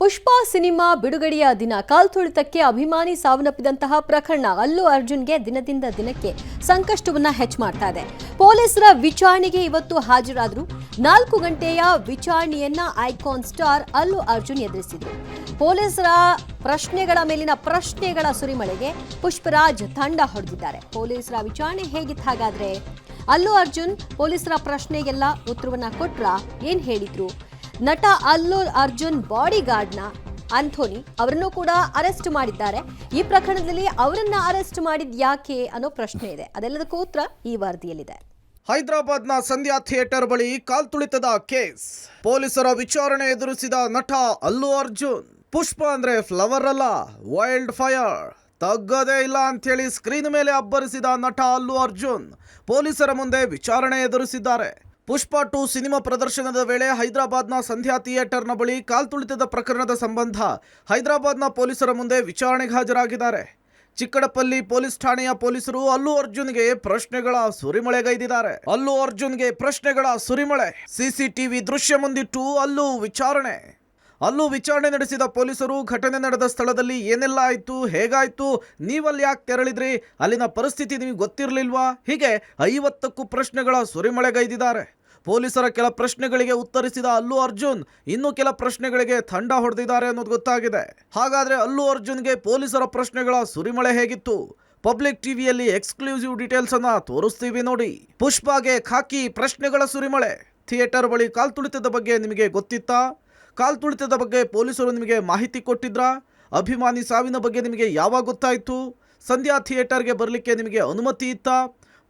ಪುಷ್ಪ cinema ಬಿಡುಗಡೆಯ ದಿನ ಕಾಲ್ತುಳಿತಕ್ಕೆ ಅಭಿಮಾನಿ ಸಾವನ್ನಪ್ಪಿದಂತಹ ಪ್ರಕರಣ ಅಲ್ಲು ಅರ್ಜುನ್ಗೆ ದಿನದಿಂದ ದಿನಕ್ಕೆ ಸಂಕಷ್ಟವನ್ನ ಹೆಚ್ಚು ಮಾಡ್ತಾ ಇದೆ. ಪೊಲೀಸರ ವಿಚಾರಣೆಗೆ ಇವತ್ತು ಹಾಜರಾದರು. 4 ಗಂಟೆಯ ವಿಚಾರಣೆಯನ್ನ ಐಕಾನ್ ಸ್ಟಾರ್ ಅಲ್ಲು ಅರ್ಜುನ್ ಎದುರಿಸಿದರು. ಪೊಲೀಸರ ಪ್ರಶ್ನೆಗಳ ಮೇಲಿನ ಪ್ರಶ್ನೆಗಳ ಸುರಿಮಳೆಗೆ ಪುಷ್ಪರಾಜ್ ತಂಡ ಹೊಡೆದಿದ್ದಾರೆ. ಪೊಲೀಸರ ವಿಚಾರಣೆ ಹೇಗಿತ್ತು ಹಾಗಾದ್ರೆ? ಅಲ್ಲು ಅರ್ಜುನ್ ಪೊಲೀಸರ ಪ್ರಶ್ನೆಗೆಲ್ಲ ಉತ್ತರವನ್ನ ಕೊಟ್ರ? ಏನ್ ಹೇಳಿದ್ರು? ನಟ ಅಲ್ಲು ಅರ್ಜುನ್ ಬಾಡಿಗಾರ್ಡ್ನ ಆಂಥೋನಿ ಅವರನ್ನು ಕೂಡ ಅರೆಸ್ಟ್ ಮಾಡಿದ್ದಾರೆ. ಈ ಪ್ರಕರಣದಲ್ಲಿ ಅವರನ್ನ ಅರೆಸ್ಟ್ ಮಾಡಿದ್ ಯಾಕೆ ಅನ್ನೋ ಪ್ರಶ್ನೆ ಇದೆ. ಅದೆಲ್ಲದಕ್ಕೂ ಉತ್ತರ ಈ ವರದಿಯಲ್ಲಿದೆ. ಹೈದರಾಬಾದ್ನ ಸಂಧ್ಯಾ ಥಿಯೇಟರ್ ಬಳಿ ಕಾಲ್ತುಳಿತದ ಕೇಸ್. ಪೊಲೀಸರ ವಿಚಾರಣೆ ಎದುರಿಸಿದ ನಟ ಅಲ್ಲು ಅರ್ಜುನ್. ಪುಷ್ಪ ಅಂದ್ರೆ ಫ್ಲವರ್ ಅಲ್ಲ, ವೈಲ್ಡ್ ಫೈರ್. ತಗ್ಗದೇ ಇಲ್ಲ ಅಂತೇಳಿ ಸ್ಕ್ರೀನ್ ಮೇಲೆ ಅಬ್ಬರಿಸಿದ ನಟ ಅಲ್ಲು ಅರ್ಜುನ್ ಪೊಲೀಸರ ಮುಂದೆ ವಿಚಾರಣೆ ಎದುರಿಸಿದ್ದಾರೆ. ಪುಷ್ಪ 2 ಸಿನಿಮಾ ಪ್ರದರ್ಶನದ ವೇಳೆ ಹೈದರಾಬಾದ್ನ ಸಂಧ್ಯಾ ಥಿಯೇಟರ್ನ ಬಳಿ ಕಾಲ್ತುಳಿತದ ಪ್ರಕರಣದ ಸಂಬಂಧ ಹೈದರಾಬಾದ್ನ ಪೊಲೀಸರ ಮುಂದೆ ವಿಚಾರಣೆಗೆ ಹಾಜರಾಗಿದ್ದಾರೆ. ಚಿಕ್ಕಡಪಲ್ಲಿ ಪೊಲೀಸ್ ಠಾಣೆಯ ಪೊಲೀಸರು ಅಲ್ಲು ಅರ್ಜುನ್ಗೆ ಪ್ರಶ್ನೆಗಳ ಸುರಿಮಳೆಗೈದಿದ್ದಾರೆ. ಅಲ್ಲು ಅರ್ಜುನ್ಗೆ ಪ್ರಶ್ನೆಗಳ ಸುರಿಮಳೆ. ಸಿಸಿಟಿವಿ ದೃಶ್ಯ ಮುಂದಿಟ್ಟು ಅಲ್ಲು ವಿಚಾರಣೆ ನಡೆಸಿದ ಪೊಲೀಸರು ಘಟನೆ ನಡೆದ ಸ್ಥಳದಲ್ಲಿ ಏನೆಲ್ಲ ಆಯ್ತು, ಹೇಗಾಯ್ತು, ನೀವಲ್ಲಿ ಯಾಕೆ ತೆರಳಿದ್ರಿ, ಅಲ್ಲಿನ ಪರಿಸ್ಥಿತಿ ನಿಮಗೆ ಗೊತ್ತಿರಲಿಲ್ವಾ, ಹೀಗೆ 50ಕ್ಕೂ ಪ್ರಶ್ನೆಗಳ ಸುರಿಮಳೆಗೈದಿದ್ದಾರೆ. ಪೊಲೀಸರ ಕೆಲ ಪ್ರಶ್ನೆಗಳಿಗೆ ಉತ್ತರಿಸಿದ ಅಲ್ಲು ಅರ್ಜುನ್ ಇನ್ನು ಕೆಲ ಪ್ರಶ್ನೆಗಳಿಗೆ ತಂಡ ಹೊಡೆದಿದ್ದಾರೆ ಅನ್ನೋದು ಗೊತ್ತಾಗಿದೆ. ಹಾಗಾದ್ರೆ ಅಲ್ಲು ಅರ್ಜುನ್ಗೆ ಪೊಲೀಸರ ಪ್ರಶ್ನೆಗಳ ಸುರಿಮಳೆ ಹೇಗಿತ್ತು? ಪಬ್ಲಿಕ್ ಟಿವಿಯಲ್ಲಿ ಎಕ್ಸ್ಕ್ಲೂಸಿವ್ ಡೀಟೇಲ್ಸ್ ಅನ್ನ ತೋರಿಸ್ತೀವಿ ನೋಡಿ. ಪುಷ್ಪಾಗೆ ಖಾಕಿ ಪ್ರಶ್ನೆಗಳ ಸುರಿಮಳೆ. ಥಿಯೇಟರ್ ಬಳಿ ಕಾಲ್ತುಳಿತದ ಬಗ್ಗೆ ನಿಮಗೆ ಗೊತ್ತಿತ್ತಾ? ಕಾಲ್ತುಳಿತದ ಬಗ್ಗೆ ಪೊಲೀಸರು ನಿಮಗೆ ಮಾಹಿತಿ ಕೊಟ್ಟಿದ್ರಾ? ಅಭಿಮಾನಿ ಸಾವಿನ ಬಗ್ಗೆ ನಿಮಗೆ ಯಾವಾಗ ಗೊತ್ತಾಯಿತು? ಸಂಧ್ಯಾ ಥಿಯೇಟರ್ಗೆ ಬರಲಿಕ್ಕೆ ನಿಮಗೆ ಅನುಮತಿ ಇತ್ತಾ?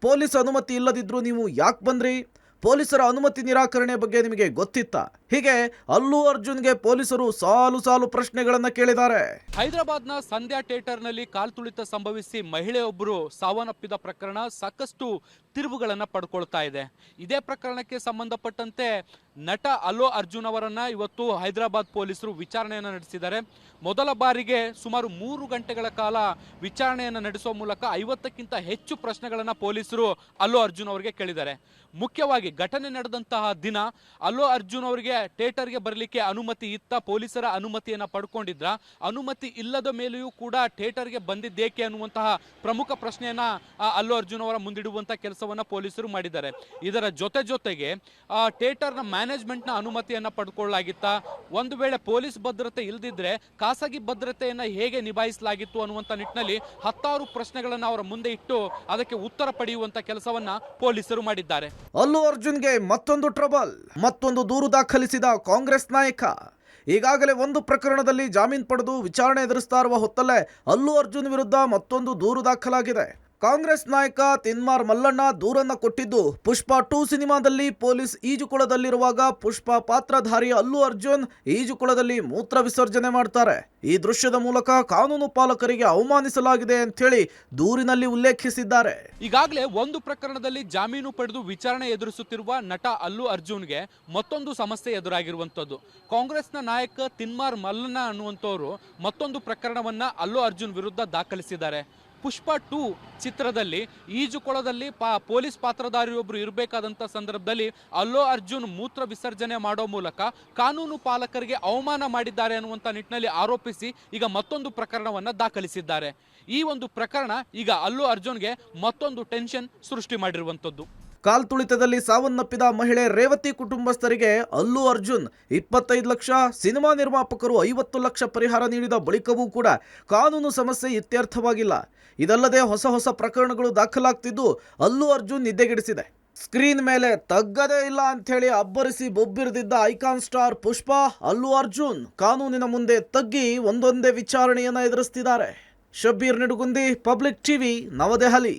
ಪೊಲೀಸ್ ಅನುಮತಿ ಇಲ್ಲದಿದ್ದರೂ ನೀವು ಯಾಕೆ ಬಂದ್ರಿ? ಪೊಲೀಸರ ಅನುಮತಿ ನಿರಾಕರಣೆ ಬಗ್ಗೆ ನಿಮಗೆ ಗೊತ್ತಿತ್ತಾ? ಹೀಗೆ ಅಲ್ಲು ಅರ್ಜುನ್ಗೆ ಪೊಲೀಸರು ಸಾಲು ಪ್ರಶ್ನೆಗಳನ್ನು ಕೇಳಿದ್ದಾರೆ. ಹೈದರಾಬಾದ್ನ ಸಂಧ್ಯಾ ಥಿಯೇಟರ್ನಲ್ಲಿ ಕಾಲ್ತುಳಿತ ಸಂಭವಿಸಿ ಮಹಿಳೆಯೊಬ್ಬರು ಸಾವನ್ನಪ್ಪಿದ ಪ್ರಕರಣ ಸಾಕಷ್ಟು ತಿರುವುಗಳನ್ನು ಪಡ್ಕೊಳ್ತಾ ಇದೆ. ಇದೇ ಪ್ರಕರಣಕ್ಕೆ ಸಂಬಂಧಪಟ್ಟಂತೆ ನಟ ಅಲ್ಲು ಅರ್ಜುನ್ ಅವರನ್ನ ಇವತ್ತು ಹೈದರಾಬಾದ್ ಪೊಲೀಸರು ವಿಚಾರಣೆಯನ್ನು ನಡೆಸಿದ್ದಾರೆ. ಮೊದಲ ಬಾರಿಗೆ ಸುಮಾರು 3 ಗಂಟೆಗಳ ಕಾಲ ವಿಚಾರಣೆಯನ್ನು ನಡೆಸುವ ಮೂಲಕ 50ಕ್ಕಿಂತ ಹೆಚ್ಚು ಪ್ರಶ್ನೆಗಳನ್ನು ಪೊಲೀಸರು ಅಲ್ಲು ಅರ್ಜುನ್ ಅವರಿಗೆ ಕೇಳಿದ್ದಾರೆ. ಮುಖ್ಯವಾಗಿ ಘಟನೆ ನಡೆದಂತಹ ದಿನ ಅಲ್ಲು ಅರ್ಜುನ್ ಅವರಿಗೆ ಥಿಯೇಟರ್ಗೆ ಬರಲಿಕ್ಕೆ ಅನುಮತಿ ಇತ್ತ? ಪೊಲೀಸರ ಅನುಮತಿಯನ್ನು ಪಡ್ಕೊಂಡಿದ್ರ? ಅನುಮತಿ ಇಲ್ಲದ ಮೇಲೆಯೂ ಕೂಡ ಥಿಯೇಟರ್ಗೆ ಬಂದಿದ್ದೇಕೆ ಅನ್ನುವಂತಹ ಪ್ರಮುಖ ಪ್ರಶ್ನೆಯನ್ನ ಅಲ್ಲು ಅರ್ಜುನ್ ಅವರ ಮುಂದಿಡುವಂತ ಕೆಲಸವನ್ನ ಪೊಲೀಸರು ಮಾಡಿದ್ದಾರೆ. ಇದರ ಜೊತೆಗೆ ಥಿಯೇಟರ್ನ ಮ್ಯಾನೇಜ್ಮೆಂಟ್ನ ಅನುಮತಿಯನ್ನ ಪಡ್ಕೊಳ್ಳಲಾಗಿತ್ತ? ಒಂದು ವೇಳೆ ಪೊಲೀಸ್ ಭದ್ರತೆ ಇಲ್ಲದಿದ್ರೆ ಖಾಸಗಿ ಭದ್ರತೆಯನ್ನ ಹೇಗೆ ನಿಭಾಯಿಸಲಾಗಿತ್ತು ಅನ್ನುವಂತ ನಿಟ್ಟಿನಲ್ಲಿ 10 ಪ್ರಶ್ನೆಗಳನ್ನ ಅವರ ಮುಂದೆ ಇಟ್ಟು ಅದಕ್ಕೆ ಉತ್ತರ ಪಡೆಯುವಂತ ಕೆಲಸವನ್ನ ಪೊಲೀಸರು ಮಾಡಿದ್ದಾರೆ. ಅಲ್ಲು ಅರ್ಜುನ್ಗೆ ಮತ್ತೊಂದು ಟ್ರಬಲ್. ಮತ್ತೊಂದು ದೂರು ದಾಖಲಿಸಿದ ಕಾಂಗ್ರೆಸ್ ನಾಯಕ. ಈಗಾಗಲೇ ಒಂದು ಪ್ರಕರಣದಲ್ಲಿ ಜಾಮೀನು ಪಡೆದು ವಿಚಾರಣೆ ಎದುರಿಸ್ತಾ ಇರುವ ಹೊತ್ತಲ್ಲೇ ಅಲ್ಲು ಅರ್ಜುನ್ ವಿರುದ್ಧ ಮತ್ತೊಂದು ದೂರು ದಾಖಲಾಗಿದೆ. ಕಾಂಗ್ರೆಸ್ ನಾಯಕ ತಿನ್ಮಾರ್ ಮಲ್ಲಣ್ಣ ದೂರನ್ನ ಕೊಟ್ಟಿದ್ದು, ಪುಷ್ಪ 2 ಸಿನಿಮಾದಲ್ಲಿ ಪೊಲೀಸ್ ಈಜುಕೊಳದಲ್ಲಿರುವಾಗ ಪುಷ್ಪ ಪಾತ್ರಧಾರಿ ಅಲ್ಲು ಅರ್ಜುನ್ ಈಜುಕೊಳದಲ್ಲಿ ಮೂತ್ರ ವಿಸರ್ಜನೆ ಮಾಡ್ತಾರೆ. ಈ ದೃಶ್ಯದ ಮೂಲಕ ಕಾನೂನು ಪಾಲಕರಿಗೆ ಅವಮಾನಿಸಲಾಗಿದೆ ಅಂತ ಹೇಳಿ ದೂರಿನಲ್ಲಿ ಉಲ್ಲೇಖಿಸಿದ್ದಾರೆ. ಈಗಾಗಲೇ ಒಂದು ಪ್ರಕರಣದಲ್ಲಿ ಜಾಮೀನು ಪಡೆದು ವಿಚಾರಣೆ ಎದುರಿಸುತ್ತಿರುವ ನಟ ಅಲ್ಲು ಅರ್ಜುನ್ಗೆ ಮತ್ತೊಂದು ಸಮಸ್ಯೆ ಎದುರಾಗಿರುವಂತದ್ದು. ಕಾಂಗ್ರೆಸ್ನ ನಾಯಕ ತಿನ್ಮಾರ್ ಮಲ್ಲಣ್ಣ ಅನ್ನುವಂಥವರು ಮತ್ತೊಂದು ಪ್ರಕರಣವನ್ನ ಅಲ್ಲು ಅರ್ಜುನ್ ವಿರುದ್ಧ ದಾಖಲಿಸಿದ್ದಾರೆ. ಪುಷ್ಪ 2 ಚಿತ್ರದಲ್ಲಿ ಈಜುಕೊಳದಲ್ಲಿ ಪೊಲೀಸ್ ಪಾತ್ರಧಾರಿಯೊಬ್ಬರು ಇರಬೇಕಾದಂಥ ಸಂದರ್ಭದಲ್ಲಿ ಅಲ್ಲು ಅರ್ಜುನ್ ಮೂತ್ರ ವಿಸರ್ಜನೆ ಮಾಡೋ ಮೂಲಕ ಕಾನೂನು ಪಾಲಕರಿಗೆ ಅವಮಾನ ಮಾಡಿದ್ದಾರೆ ಅನ್ನುವಂಥ ನಿಟ್ಟಿನಲ್ಲಿ ಆರೋಪಿಸಿ ಈಗ ಮತ್ತೊಂದು ಪ್ರಕರಣವನ್ನು ದಾಖಲಿಸಿದ್ದಾರೆ. ಈ ಒಂದು ಪ್ರಕರಣ ಈಗ ಅಲ್ಲು ಅರ್ಜುನ್ಗೆ ಮತ್ತೊಂದು ಟೆನ್ಷನ್ ಸೃಷ್ಟಿ ಮಾಡಿರುವಂಥದ್ದು. ಕಾಲ್ತುಳಿತದಲ್ಲಿ ಸಾವನ್ನಪ್ಪಿದ ಮಹಿಳೆ ರೇವತಿ ಕುಟುಂಬಸ್ಥರಿಗೆ ಅಲ್ಲು ಅರ್ಜುನ್ 25 ಲಕ್ಷ, ಸಿನಿಮಾ ನಿರ್ಮಾಪಕರು 50 ಲಕ್ಷ ಪರಿಹಾರ ನೀಡಿದ ಬಳಿಕವೂ ಕೂಡ ಕಾನೂನು ಸಮಸ್ಯೆ ಇತ್ಯರ್ಥವಾಗಿಲ್ಲ. ಇದಲ್ಲದೆ ಹೊಸ ಪ್ರಕರಣಗಳು ದಾಖಲಾಗ್ತಿದ್ದು ಅಲ್ಲು ಅರ್ಜುನ್ ನಿದ್ದೆಗೆಡಿಸಿದೆ. ಸ್ಕ್ರೀನ್ ಮೇಲೆ ತಗ್ಗದೇ ಇಲ್ಲ ಅಂಥೇಳಿ ಅಬ್ಬರಿಸಿ ಬೊಬ್ಬಿರಿದಿದ್ದ ಐಕಾನ್ ಸ್ಟಾರ್ ಪುಷ್ಪ, ಅಲ್ಲು ಅರ್ಜುನ್ ಕಾನೂನಿನ ಮುಂದೆ ತಗ್ಗಿ ಒಂದೊಂದೇ ವಿಚಾರಣೆಯನ್ನು ಎದುರಿಸ್ತಿದ್ದಾರೆ. ಶಬ್ಬೀರ್ ನಿಡುಗುಂದಿ, ಪಬ್ಲಿಕ್ ಟಿವಿ, ನವದೆಹಲಿ.